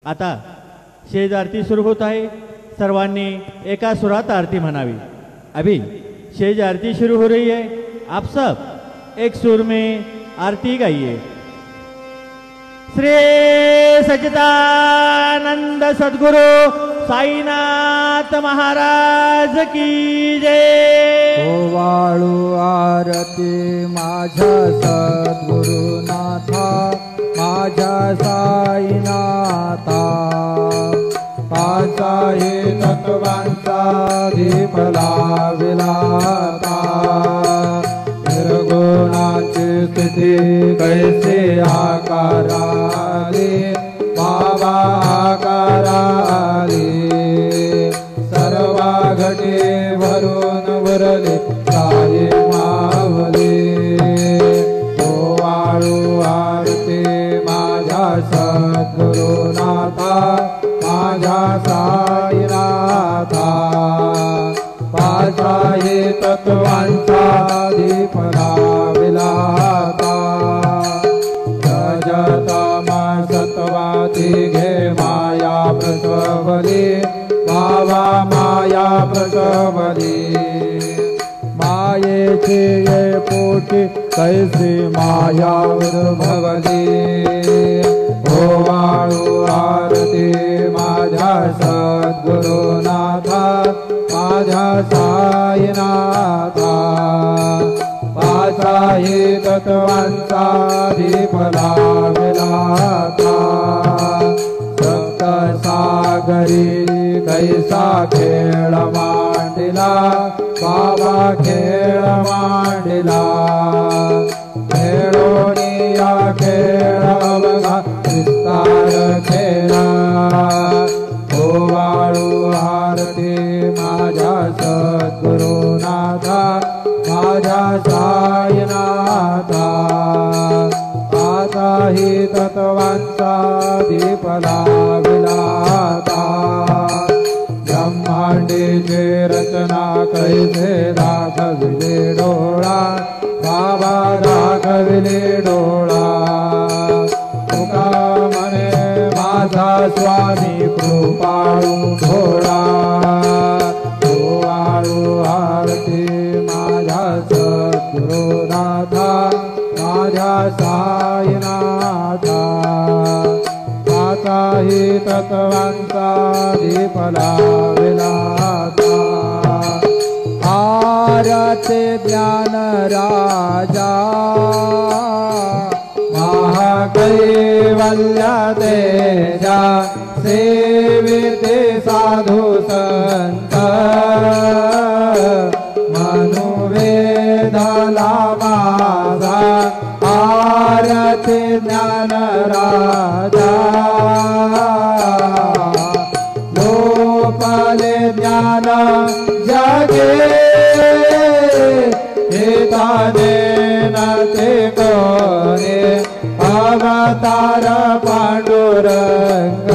आता शेज आरती सुरू होत आहे। सर्वांनी एका सुरात आरती म्हणावी। अभी शेज आरती शुरू हो रही है, आप सब एक सुर में आरती गाइए। श्री सच्चिदानंद सद्गुरु साईनाथ महाराज की जय। ओवाळू आरती माझ्या सद्गुरुनाथा, माझ्या साईनाथा। पाचा हे तत्वांचा दीप लाविलाता, निर्गुणाची स्थिती कैसे आकाराली, बाबा आकाराली। सर्वा घटे भरून उरले साई मावली। ओवाळू आरती माझ्या सद्गुरुनाथा, माझ्या साईनाथा। पाचा हे तत्वांचा दीप लाविलाता, रजतमा सत्वाती घे माया प्रसवली, बाबा माया प्रसवली। मायेचे ये पोटी कैसे माया उद्भवली। ओवाळू आरती माझ्या सद्गुरुनाथा, माझ्या साईनाथा। पाचा हे तत्वांचा दीप लाविलाता, सप्त सागरी कैसा खेळ मांडिला, बाबा खेळ मांडिला। खेळोनिया खेळ बघा विस्तार खेळा। ओवाळू आरती माझ्या सद्गुरुनाथा, माझ्या साईनाथा। आता ही तत्वांचा दीप लाविलाता, ब्रह्मांडीची रचना कैसे दाखविले डोळा, बाबा दाखविले डोळा। तुका म्हणे माझा स्वामी कृपाळू भोळा। ओवाळू आरती माझ्या सद्गुरुनाथा, माझ्या साईनाथा। आता ही तत्वांचा दीप लाविलाता, आरती ज्ञान राजा महाकैवल्य तेजा। सेविते साधु संत मनुवेदला माझा, आरती ज्ञान राजा। लोपले ज्ञान जगे हेताने न ते कोणे, अवतार पांडुरंग।